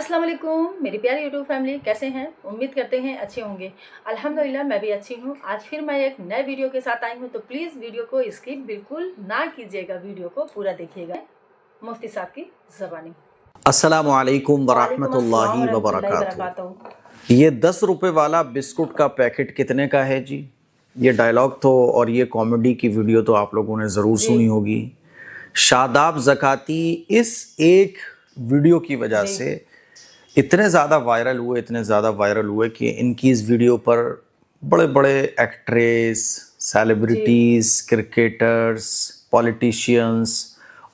अस्सलाम वालेकुम मेरी प्यारी यूट्यूब फैमिली, कैसे हैं? उम्मीद करते हैं अच्छे होंगे। अल्हम्दुलिल्लाह मैं भी अच्छी हूँ। आज फिर मैं एक नए वीडियो के साथ आई हूँ, तो प्लीज़ वीडियो को स्किप बिल्कुल ना कीजिएगा, वीडियो को पूरा देखिएगा। मुफ्ती साहब की ज़बानी। अस्सलामु अलैकुम वालेकुम अस्सलाम वरहमतुल्लाहि वरहमतुल्लाहि वबरकातुहू। वबरकातुहू। ये 10 रुपए वाला बिस्कुट का पैकेट कितने का है जी? ये डायलॉग तो और ये कॉमेडी की वीडियो तो आप लोगों ने ज़रूर जी सुनी होगी। शादाब ज़काती इस एक वीडियो की वजह जी से इतने ज़्यादा वायरल हुए कि इनकी इस वीडियो पर बड़े बड़े एक्ट्रेस, जी सेलिब्रिटीज़, क्रिकेटर्स, पॉलिटिशियंस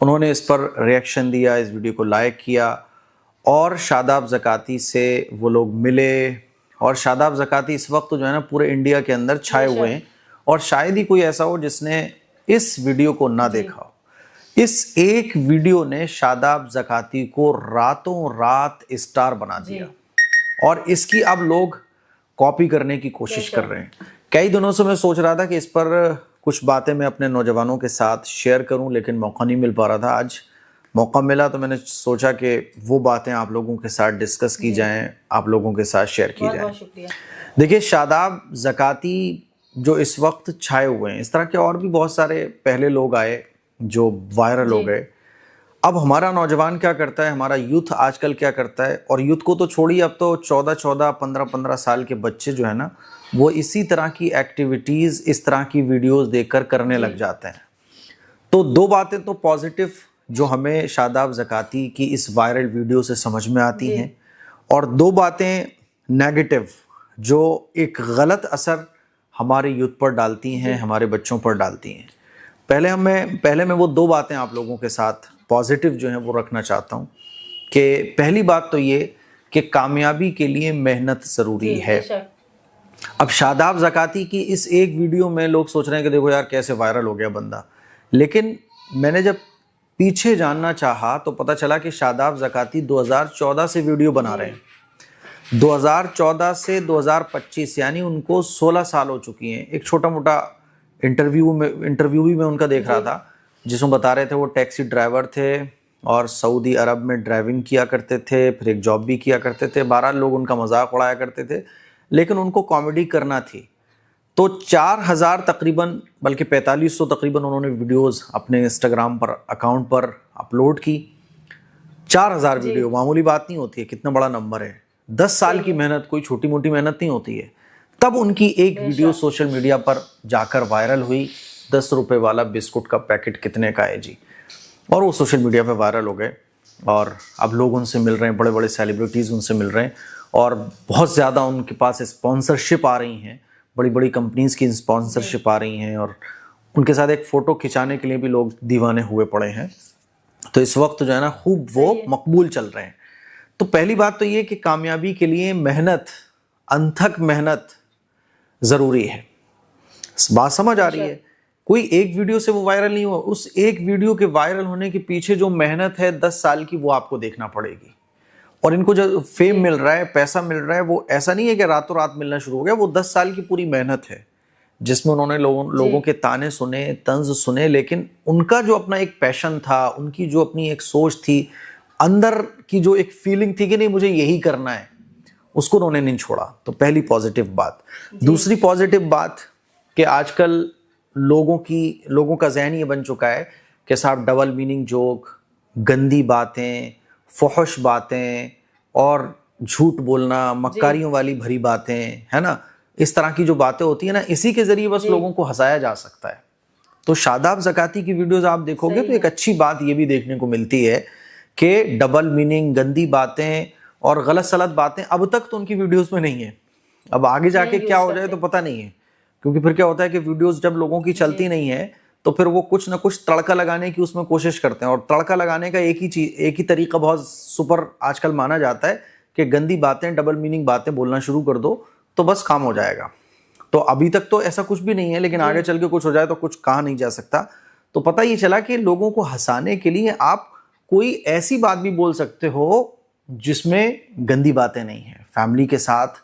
उन्होंने इस पर रिएक्शन दिया, इस वीडियो को लाइक किया और शादाब ज़काती से वो लोग मिले। और शादाब ज़काती इस वक्त जो है ना पूरे इंडिया के अंदर छाए हुए बेशक। हैं और शायद ही कोई ऐसा हो जिसने इस वीडियो को ना जी देखा हो। इस एक वीडियो ने शादाब ज़काती को रातों रात स्टार बना जी दिया और इसकी अब लोग कॉपी करने की कोशिश कर बेशक। रहे हैं। कई दिनों से मैं सोच रहा था कि इस पर कुछ बातें मैं अपने नौजवानों के साथ शेयर करूं, लेकिन मौका नहीं मिल पा रहा था। आज मौका मिला तो मैंने सोचा कि वो बातें आप लोगों के साथ डिस्कस की जी जाएं, आप लोगों के साथ शेयर की बहुत जाएं। बहुत शुक्रिया। देखिए, शादाब ज़काती जो इस वक्त छाए हुए हैं, इस तरह के और भी बहुत सारे पहले लोग आए जो वायरल हो जी गए। अब हमारा नौजवान क्या करता है, हमारा यूथ आजकल क्या करता है, और यूथ को तो छोड़िए, अब तो 14-14, 15-15 साल के बच्चे जो है ना वो इसी तरह की एक्टिविटीज़, इस तरह की वीडियोस देखकर करने जी लग जाते हैं। तो दो बातें तो पॉजिटिव जो हमें शादाब ज़काती की इस वायरल वीडियो से समझ में आती जी हैं, और दो बातें नेगेटिव जो एक गलत असर हमारे यूथ पर डालती हैं, जी हमारे बच्चों पर डालती हैं। पहले मैं वो दो बातें आप लोगों के साथ पॉजिटिव जो हैं वो रखना चाहता हूँ कि पहली बात तो ये कि कामयाबी के लिए मेहनत ज़रूरी जी है। बेशक। अब शादाब ज़काती की इस एक वीडियो में लोग सोच रहे हैं कि देखो यार कैसे वायरल हो गया बंदा, लेकिन मैंने जब पीछे जानना चाहा तो पता चला कि शादाब ज़काती 2014 से वीडियो बना जी रहे हैं। 2014 से 2025 यानी उनको 16 साल हो चुकी हैं। एक छोटा मोटा इंटरव्यू भी मैं उनका देख रहा जी था जिसमें बता रहे थे वो टैक्सी ड्राइवर थे और सऊदी अरब में ड्राइविंग किया करते थे, फिर एक जॉब भी किया करते थे। 12 लोग उनका मजाक उड़ाया करते थे, लेकिन उनको कॉमेडी करना थी। तो 4000 तकरीबन, बल्कि 4500 तकरीबन उन्होंने वीडियोस अपने इंस्टाग्राम पर अकाउंट पर अपलोड की। 4000 जी वीडियो मामूली बात नहीं होती है, कितना बड़ा नंबर है। 10 साल सही की है। मेहनत कोई छोटी मोटी मेहनत नहीं होती है। तब उनकी एक वीडियो बेशक। सोशल मीडिया पर जाकर वायरल हुई, 10 रुपए वाला बिस्कुट का पैकेट कितने का है जी, और वो सोशल मीडिया पे वायरल हो गए। और अब लोग उनसे मिल रहे हैं, बड़े बड़े सेलिब्रिटीज़ उनसे मिल रहे हैं और बहुत ज़्यादा उनके पास स्पॉन्सरशिप आ रही हैं, बड़ी बड़ी कंपनीज़ की जी स्पॉन्सरशिप आ रही हैं, और उनके साथ एक फ़ोटो खिंचाने के लिए भी लोग दीवाने हुए पड़े हैं। तो इस वक्त जो है ना खूब वो सही है। मकबूल चल रहे हैं। तो पहली बात तो ये कि कामयाबी के लिए मेहनत, अनथक मेहनत ज़रूरी है। बात समझ आ रही बेशक। है? कोई एक वीडियो से वो वायरल नहीं हुआ, उस एक वीडियो के वायरल होने के पीछे जो मेहनत है 10 साल की वो आपको देखना पड़ेगी। और इनको जो फेम जी मिल रहा है, पैसा मिल रहा है, वो ऐसा नहीं है कि रातों रात मिलना शुरू हो गया। वो 10 साल की पूरी मेहनत है जिसमें उन्होंने जी लोगों के ताने सुने, तंज सुने, लेकिन उनका जो अपना एक पैशन था, उनकी जो अपनी एक सोच थी, अंदर की जो एक फीलिंग थी कि नहीं मुझे यही करना है, उसको उन्होंने नहीं छोड़ा। तो पहली पॉजिटिव बात। जी दूसरी पॉजिटिव बात कि आजकल लोगों का ज़हन ये बन चुका है कि साहब डबल मीनिंग जोक, गंदी बातें, फुहश बातें और झूठ बोलना, जी मक्कारियों वाली भरी बातें, है ना, इस तरह की जो बातें होती है ना, इसी के ज़रिए बस जी लोगों को हंसाया जा सकता है। तो शादाब ज़काती की वीडियोस आप देखोगे सही तो एक है। अच्छी बात ये भी देखने को मिलती है कि डबल मीनिंग, गंदी बातें और गलत सलत बातें अब तक तो उनकी वीडियोस में नहीं है। अब आगे जाके नहीं क्या यूज़ हो जाए तो करते। पता नहीं है, क्योंकि फिर क्या होता है कि वीडियोस जब लोगों की जी चलती नहीं है तो फिर वो कुछ ना कुछ तड़का लगाने की उसमें कोशिश करते हैं, और तड़का लगाने का एक ही तरीका बहुत सुपर आजकल माना जाता है कि गंदी बातें, डबल मीनिंग बातें बोलना शुरू कर दो तो बस काम हो जाएगा। तो अभी तक तो ऐसा कुछ भी नहीं है, लेकिन जी आगे चल के कुछ हो जाए तो कुछ कहा नहीं जा सकता। तो पता ये चला कि लोगों को हंसाने के लिए आप कोई ऐसी बात भी बोल सकते हो जिसमें गंदी बातें नहीं है। फैमिली के साथ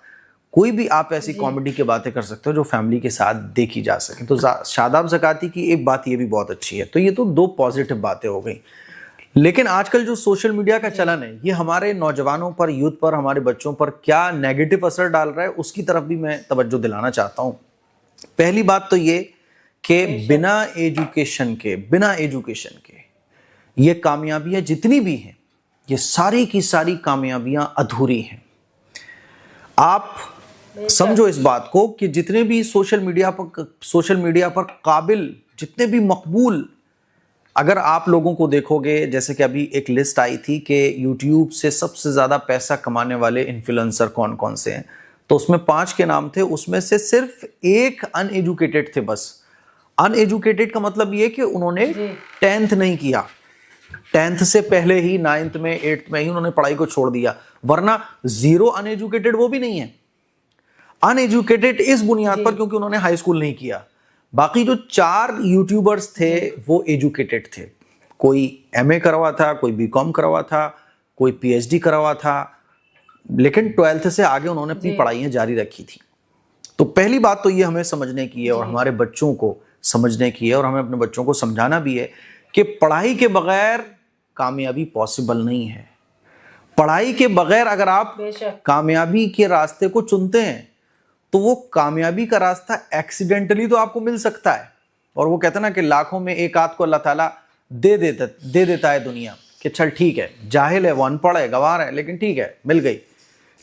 कोई भी आप ऐसी जी कॉमेडी की बातें कर सकते हो जो फैमिली के साथ देखी जा सके। तो शादाब ज़काती की एक बात ये भी बहुत अच्छी है। तो ये तो दो पॉजिटिव बातें हो गई। लेकिन आजकल जो सोशल मीडिया का चलन है, ये हमारे नौजवानों पर, यूथ पर, हमारे बच्चों पर क्या नेगेटिव असर डाल रहा है, उसकी तरफ भी मैं तवज्जो दिलाना चाहता हूं। पहली बात तो ये कि बिना एजुकेशन के ये कामयाबियां जितनी भी हैं, ये सारी की सारी कामयाबियां अधूरी हैं। आप समझो इस बात को कि जितने भी सोशल मीडिया पर काबिल, जितने भी मकबूल, अगर आप लोगों को देखोगे, जैसे कि अभी एक लिस्ट आई थी कि YouTube से सबसे ज्यादा पैसा कमाने वाले इन्फ्लुएंसर कौन कौन से हैं, तो उसमें 5 के नाम थे। उसमें से सिर्फ एक अनएजुकेटेड थे। बस अनएजुकेटेड का मतलब ये कि उन्होंने 10th नहीं किया, 10th से पहले ही 9th में 8th में ही उन्होंने पढ़ाई को छोड़ दिया, वरना जीरो अनएजुकेटेड वो भी नहीं है। अनएजुकेटेड इस बुनियाद पर क्योंकि उन्होंने हाई स्कूल नहीं किया। बाकी जो 4 यूट्यूबर्स थे वो एजुकेटेड थे। कोई MA करा हुआ था, कोई BCom करा हुआ था, कोई PhD करा हुआ था, लेकिन 12th से आगे उन्होंने अपनी पढ़ाइयां जारी रखी थी। तो पहली बात तो ये हमें समझने की है और हमारे बच्चों को समझने की है और हमें अपने बच्चों को समझाना भी है कि पढ़ाई के बगैर कामयाबी पॉसिबल नहीं है। पढ़ाई के बगैर अगर आप कामयाबी के रास्ते को चुनते हैं तो वो कामयाबी का रास्ता एक्सीडेंटली तो आपको मिल सकता है। और वो कहते हैं ना कि लाखों में एक आध को अल्लाह ताला दे देता है दुनिया, कि चल ठीक है, जाहिल है, वो अनपढ़ है, गंवार है, लेकिन ठीक है, मिल गई।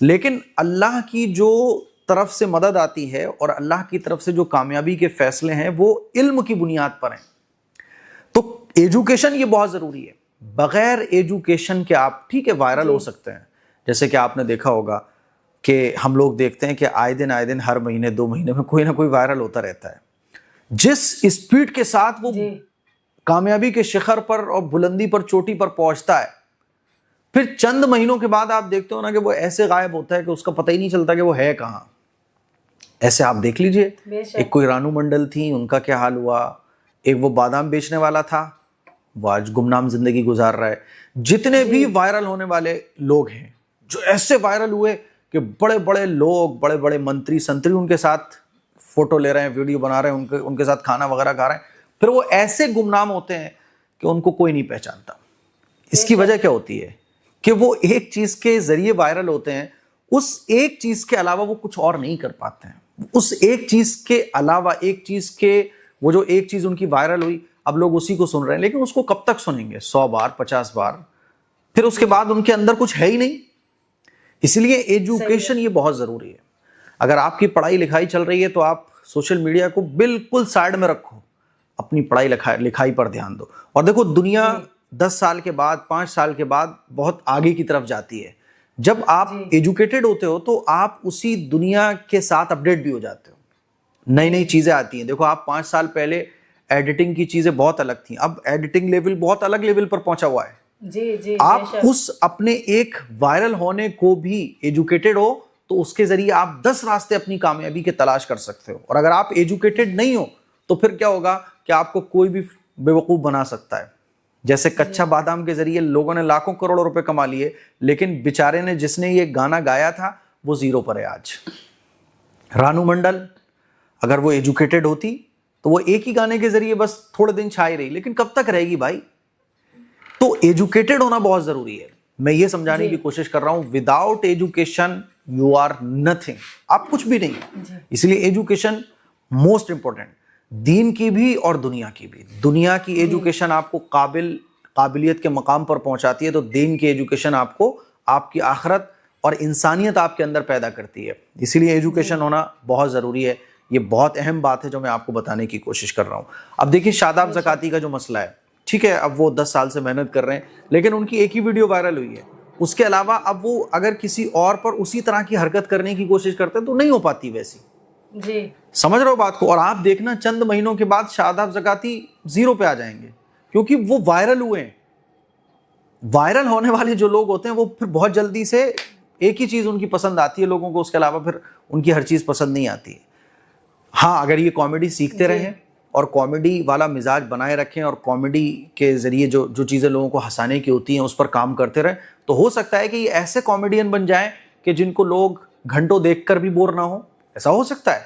लेकिन अल्लाह की जो तरफ से मदद आती है और अल्लाह की तरफ से जो कामयाबी के फैसले हैं वो इल्म की बुनियाद पर हैं। तो एजुकेशन ये बहुत जरूरी है। बगैर एजुकेशन के आप ठीक है वायरल हो सकते हैं, जैसे कि आपने देखा होगा कि हम लोग देखते हैं कि आए दिन हर महीने 2 महीने में कोई ना कोई वायरल होता रहता है। जिस स्पीड के साथ वो कामयाबी के शिखर पर और बुलंदी पर, चोटी पर पहुंचता है, फिर चंद महीनों के बाद आप देखते हो ना कि वो ऐसे गायब होता है कि उसका पता ही नहीं चलता कि वो है कहां। ऐसे आप देख लीजिए, एक कोई रानू मंडल थी, उनका क्या हाल हुआ। एक वो बादाम बेचने वाला था, वो आज गुमनाम जिंदगी गुजार रहा है। जितने भी वायरल होने वाले लोग हैं, जो ऐसे वायरल हुए कि बड़े बड़े लोग, बड़े बड़े मंत्री संतरी उनके साथ फोटो ले रहे हैं, वीडियो बना रहे हैं, उनके साथ खाना वगैरह खा रहे हैं, फिर वो ऐसे गुमनाम होते हैं कि उनको कोई नहीं पहचानता। इसकी वजह क्या होती है कि वो एक चीज के जरिए वायरल होते हैं, उस एक चीज के अलावा वो कुछ और नहीं कर पाते हैं। उस एक चीज के अलावा, एक चीज के, वो जो एक चीज उनकी वायरल हुई, अब लोग उसी को सुन रहे हैं, लेकिन उसको कब तक सुनेंगे? 100 बार, 50 बार, फिर उसके बाद उनके अंदर कुछ है ही नहीं। इसलिए एजुकेशन ये बहुत जरूरी है। अगर आपकी पढ़ाई लिखाई चल रही है तो आप सोशल मीडिया को बिल्कुल साइड में रखो, अपनी पढ़ाई लिखाई पर ध्यान दो। और देखो, दुनिया 10 साल के बाद, 5 साल के बाद बहुत आगे की तरफ जाती है। जब आप एजुकेटेड होते हो तो आप उसी दुनिया के साथ अपडेट भी हो जाते हो, नई नई चीजें आती हैं। देखो, आप 5 साल पहले एडिटिंग की चीजें बहुत अलग थी, अब एडिटिंग लेवल बहुत अलग लेवल पर पहुंचा हुआ है। आप उस अपने एक वायरल होने को भी एजुकेटेड हो तो उसके जरिए आप 10 रास्ते अपनी कामयाबी के तलाश कर सकते हो। और अगर आप एजुकेटेड नहीं हो तो फिर क्या होगा कि आपको कोई भी बेवकूफ बना सकता है। जैसे कच्चा बादाम के जरिए लोगों ने लाखों करोड़ों रुपए कमा लिए, लेकिन बेचारे ने, जिसने ये गाना गाया था, वो जीरो पर है आज। रानू मंडल, अगर वो एजुकेटेड होती तो वो एक ही गाने के जरिए बस थोड़े दिन छाई रही, लेकिन कब तक रहेगी भाई? तो एजुकेटेड होना बहुत जरूरी है। मैं ये समझाने की कोशिश कर रहा हूं, without education you are nothing, आप कुछ भी नहीं। इसलिए एजुकेशन मोस्ट इंपॉर्टेंट, दीन की भी और दुनिया की भी। दुनिया की एजुकेशन आपको काबिलियत के मकाम पर पहुंचाती है, तो दीन की एजुकेशन आपको आपकी आखिरत और इंसानियत आपके अंदर पैदा करती है। इसीलिए एजुकेशन होना बहुत जरूरी है। ये बहुत अहम बात है जो मैं आपको बताने की कोशिश कर रहा हूं। अब देखिए, शादाब ज़काती का जो मसला है, ठीक है, अब वो 10 साल से मेहनत कर रहे हैं, लेकिन उनकी एक ही वीडियो वायरल हुई है। उसके अलावा अब वो अगर किसी और पर उसी तरह की हरकत करने की कोशिश करते हैं तो नहीं हो पाती वैसी। जी, समझ रहे हो बात को? और आप देखना, चंद महीनों के बाद शादाब ज़काती 0 पे आ जाएंगे, क्योंकि वो वायरल हुए हैं। वायरल होने वाले जो लोग होते हैं वो फिर बहुत जल्दी से एक ही चीज उनकी पसंद आती है लोगों को, उसके अलावा फिर उनकी हर चीज पसंद नहीं आती है। हाँ, अगर ये कॉमेडी सीखते रहें और कॉमेडी वाला मिजाज बनाए रखें और कॉमेडी के जरिए जो चीज़ें लोगों को हंसाने की होती हैं उस पर काम करते रहें, तो हो सकता है कि ये ऐसे कॉमेडियन बन जाएं कि जिनको लोग घंटों देखकर भी बोर ना हो। ऐसा हो सकता है,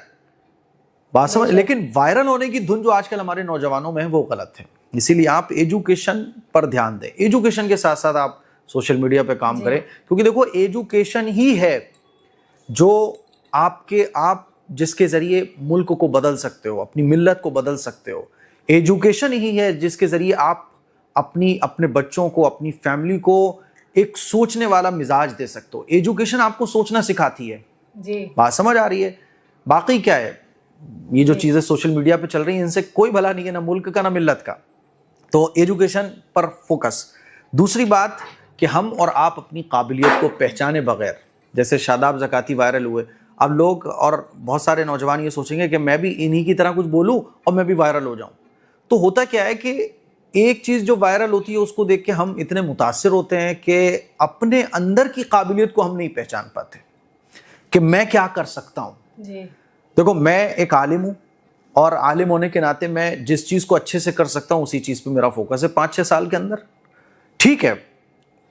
बात समझ। लेकिन वायरल होने की धुन जो आजकल हमारे नौजवानों में है वो गलत है। इसीलिए आप एजुकेशन पर ध्यान दें, एजुकेशन के साथ साथ आप सोशल मीडिया पे काम करें, क्योंकि देखो एजुकेशन ही है जो आप जिसके जरिए मुल्क को बदल सकते हो, अपनी मिल्लत को बदल सकते हो। एजुकेशन ही है जिसके जरिए आप अपने बच्चों को, अपनी फैमिली को एक सोचने वाला मिजाज दे सकते हो। एजुकेशन आपको सोचना सिखाती है जी। बात समझ आ रही है? बाकी क्या है, ये जो चीजें सोशल मीडिया पे चल रही हैं इनसे कोई भला नहीं है, ना मुल्क का ना मिल्लत का। तो एजुकेशन पर फोकस। दूसरी बात कि हम और आप अपनी काबिलियत को पहचाने बगैर, जैसे शादाब ज़काती वायरल हुए, अब लोग और बहुत सारे नौजवान ये सोचेंगे कि मैं भी इन्हीं की तरह कुछ बोलूं और मैं भी वायरल हो जाऊं। तो होता क्या है कि एक चीज़ जो वायरल होती है उसको देख के हम इतने मुतासिर होते हैं कि अपने अंदर की काबिलियत को हम नहीं पहचान पाते कि मैं क्या कर सकता हूं। जी। देखो मैं एक आलिम हूं और आलिम होने के नाते मैं जिस चीज़ को अच्छे से कर सकता हूं उसी चीज़ पे मेरा फोकस है 5-6 साल के अंदर। ठीक है,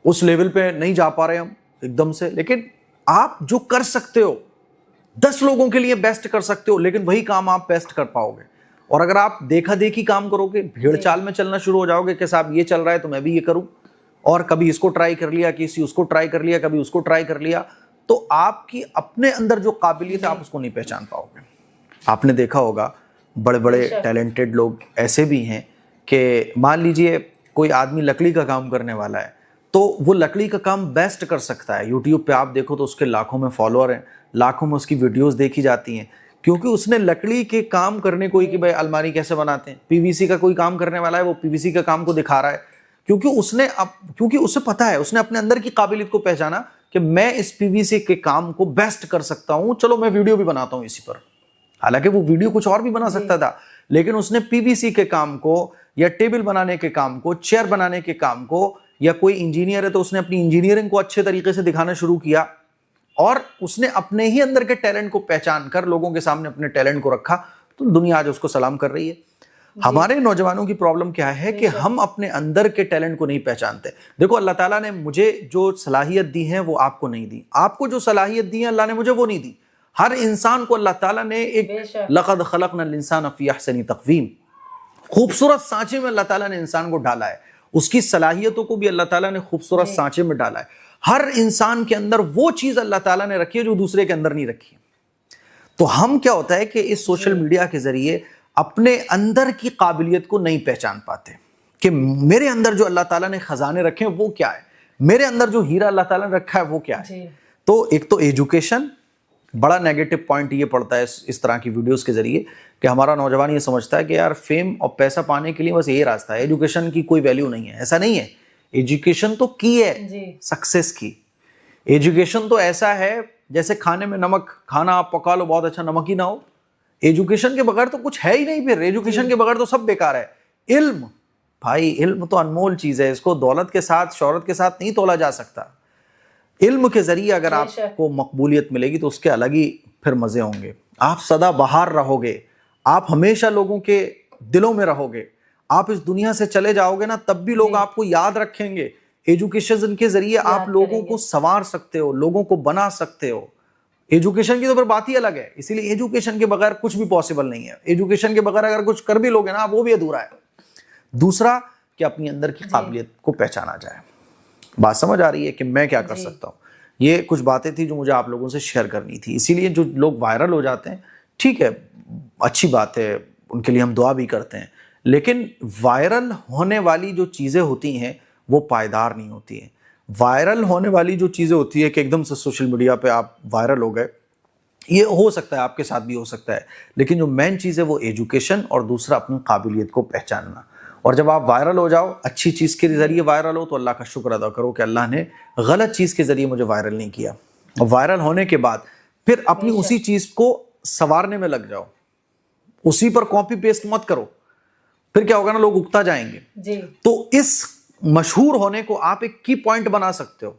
उस लेवल पे नहीं जा पा रहे हम एकदम से, लेकिन आप जो कर सकते हो 10 लोगों के लिए बेस्ट कर सकते हो, लेकिन वही काम आप बेस्ट कर पाओगे। और अगर आप देखा देखी काम करोगे, भीड़ चाल में चलना शुरू हो जाओगे कि साहब ये चल रहा है तो मैं भी ये करूं, और कभी इसको ट्राई कर लिया, किसी उसको ट्राई कर लिया, कभी उसको ट्राई कर लिया, तो आपकी अपने अंदर जो काबिलियत है आप उसको नहीं पहचान पाओगे। आपने देखा होगा बड़े बड़े टैलेंटेड लोग ऐसे भी हैं कि मान लीजिए कोई आदमी लकड़ी का काम करने वाला है, तो वो लकड़ी का काम बेस्ट कर सकता है। यूट्यूब पे आप देखो तो उसके लाखों में फॉलोअर हैं, लाखों में उसकी वीडियोस देखी जाती हैं, क्योंकि उसने लकड़ी के काम करने को ही कि भाई अलमारी कैसे बनाते हैं, पीवीसी का कोई काम करने वाला है वो पीवीसी का काम को दिखा रहा है, क्योंकि उसे पता है, उसने अपने अंदर की काबिलियत को पहचाना कि मैं इस पीवीसी के काम को बेस्ट कर सकता हूं, चलो मैं वीडियो भी बनाता हूं इसी पर। हालांकि वो वीडियो कुछ और भी बना सकता था, लेकिन उसने पीवीसी के काम को या टेबल बनाने के काम को, चेयर बनाने के काम को, या कोई इंजीनियर है तो उसने अपनी इंजीनियरिंग को अच्छे तरीके से दिखाना शुरू किया, और उसने अपने ही अंदर के टैलेंट को पहचान कर लोगों के सामने अपने टैलेंट को रखा, तो दुनिया आज उसको सलाम कर रही है। हमारे नौजवानों की प्रॉब्लम क्या है कि हम अपने अंदर के टैलेंट को नहीं पहचानते। देखो अल्लाह ताला ने मुझे जो सलाहियत दी है वो आपको नहीं दी, आपको जो सलाहियत दी है अल्लाह ने मुझे वो नहीं दी। हर इंसान को अल्लाह ताला ने एक लक़द ख़लक़नल इंसान फ़ी अहसनी तक़वीम, खूबसूरत सांचे में अल्लाह ताला ने इंसान को डाला है, उसकी सलाहियतों को भी अल्लाह ताला ने खूबसूरत सांचे में डाला है। हर इंसान के अंदर वो चीज अल्लाह ताला ने रखी है जो दूसरे के अंदर नहीं रखी। तो हम क्या होता है कि इस सोशल मीडिया के जरिए अपने अंदर की काबिलियत को नहीं पहचान पाते कि मेरे अंदर जो अल्लाह ताला ने खजाने रखे हैं वो क्या है, मेरे अंदर जो हीरा अल्लाह ताला ने रखा है वो क्या है। तो एक तो एजुकेशन, बड़ा नेगेटिव पॉइंट ये पड़ता है इस तरह की वीडियोस के जरिए कि हमारा नौजवान ये समझता है कि यार फेम और पैसा पाने के लिए बस यही रास्ता है, एजुकेशन की कोई वैल्यू नहीं है। ऐसा नहीं है, एजुकेशन तो की है सक्सेस की। एजुकेशन तो ऐसा है जैसे खाने में नमक, खाना आप पका लो बहुत अच्छा, नमक ही ना हो, एजुकेशन के बगैर तो कुछ है ही नहीं। फिर एजुकेशन के बगैर तो सब बेकार है। इल्म भाई, इल्म तो अनमोल चीज है, इसको दौलत के साथ, शोहरत के साथ नहीं तोला जा सकता। इल्म के जरिए अगर आपको मकबूलियत मिलेगी तो उसके अलग ही फिर मजे होंगे, आप सदा बहार रहोगे, आप हमेशा लोगों के दिलों में रहोगे। आप इस दुनिया से चले जाओगे ना तब भी लोग आपको याद रखेंगे। एजुकेशन के जरिए आप लोगों को संवार सकते हो, लोगों को बना सकते हो। एजुकेशन की तो फिर बात ही अलग है, इसीलिए एजुकेशन के बगैर कुछ भी पॉसिबल नहीं है। एजुकेशन के बगैर अगर कुछ कर भी लोगे ना वो भी अधूरा है। दूसरा कि अपनी अंदर की काबिलियत को पहचाना जाए। बात समझ आ रही है कि मैं क्या कर सकता हूँ। ये कुछ बातें थी जो मुझे आप लोगों से शेयर करनी थी। इसीलिए जो लोग वायरल हो जाते हैं, ठीक है, अच्छी बात है, उनके लिए हम दुआ भी करते हैं, लेकिन वायरल होने वाली जो चीज़ें होती हैं वो पायदार नहीं होती हैं। वायरल होने वाली जो चीज़ें होती है कि एकदम से सोशल मीडिया पे आप वायरल हो गए, ये हो सकता है, आपके साथ भी हो सकता है, लेकिन जो मेन चीज़ है वो एजुकेशन और दूसरा अपनी काबिलियत को पहचानना। और जब आप वायरल हो जाओ, अच्छी चीज़ के जरिए वायरल हो, तो अल्लाह का शुक्र अदा करो कि अल्लाह ने गलत चीज़ के जरिए मुझे वायरल नहीं किया। और वायरल होने के बाद फिर अपनी उसी चीज़ को संवारने में लग जाओ, उसी पर कॉपी पेस्ट मत करो, फिर क्या होगा ना, लोग उगता जाएंगे जी। तो इस मशहूर होने को आप एक की पॉइंट बना सकते हो,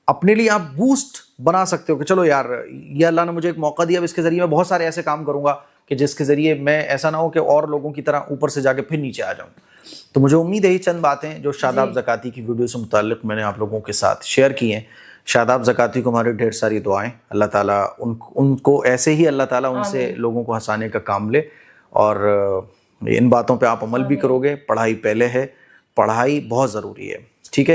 अपने लिए आप बूस्ट बना सकते हो कि चलो यार, ये अल्लाह ने मुझे एक मौका दिया, इसके जरिए मैं बहुत सारे ऐसे काम करूंगा कि जिसके जरिए मैं ऐसा ना हो कि और लोगों की तरह ऊपर से जाके फिर नीचे आ जाऊं। तो मुझे उम्मीद है ये चंद बातें जो शादाब ज़काती की वीडियो से मुताल्लिक मैंने आप लोगों के साथ शेयर की हैं। शादाब ज़काती को हमारी ढेर सारी दुआएं, अल्लाह ताला उनको ऐसे ही अल्लाह ताला उनसे लोगों को हंसाने का काम ले। और इन बातों पे आप अमल भी करोगे, पढ़ाई पहले है, पढ़ाई बहुत ज़रूरी है, ठीक है।